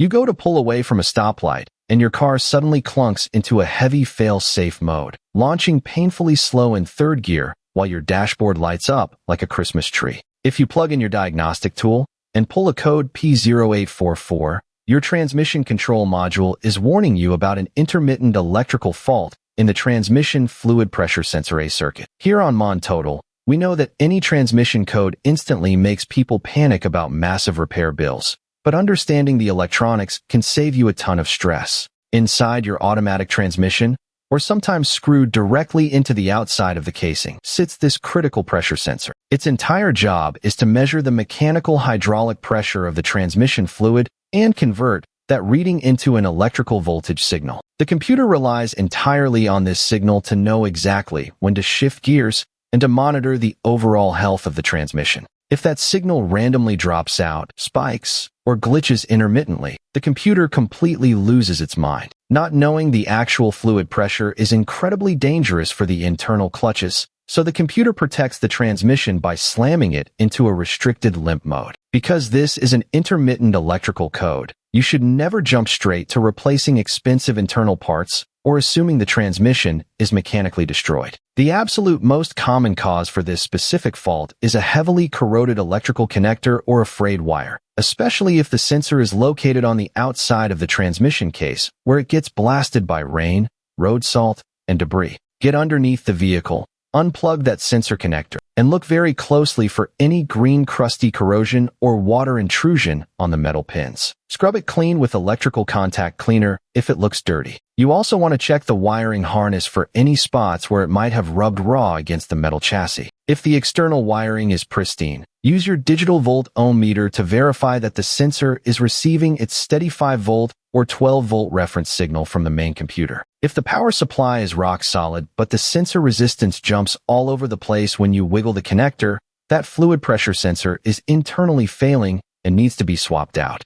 You go to pull away from a stoplight, and your car suddenly clunks into a heavy fail-safe mode, launching painfully slow in third gear while your dashboard lights up like a Christmas tree. If you plug in your diagnostic tool and pull a code P0844, your transmission control module is warning you about an intermittent electrical fault in the transmission fluid pressure sensor A circuit. Here on Mon Total, we know that any transmission code instantly makes people panic about massive repair bills. But understanding the electronics can save you a ton of stress. Inside your automatic transmission, or sometimes screwed directly into the outside of the casing, sits this critical pressure sensor. Its entire job is to measure the mechanical hydraulic pressure of the transmission fluid and convert that reading into an electrical voltage signal. The computer relies entirely on this signal to know exactly when to shift gears and to monitor the overall health of the transmission. If that signal randomly drops out, spikes, or glitches intermittently, the computer completely loses its mind. Not knowing the actual fluid pressure is incredibly dangerous for the internal clutches, so the computer protects the transmission by slamming it into a restricted limp mode. Because this is an intermittent electrical code, you should never jump straight to replacing expensive internal parts or assuming the transmission is mechanically destroyed. The absolute most common cause for this specific fault is a heavily corroded electrical connector or a frayed wire, especially if the sensor is located on the outside of the transmission case, where it gets blasted by rain, road salt, and debris. Get underneath the vehicle, unplug that sensor connector, and look very closely for any green crusty corrosion or water intrusion on the metal pins. Scrub it clean with electrical contact cleaner if it looks dirty. You also want to check the wiring harness for any spots where it might have rubbed raw against the metal chassis. If the external wiring is pristine, use your digital volt ohm meter to verify that the sensor is receiving its steady 5-volt or 12-volt reference signal from the main computer. If the power supply is rock solid, but the sensor resistance jumps all over the place when you wiggle the connector, that fluid pressure sensor is internally failing and needs to be swapped out.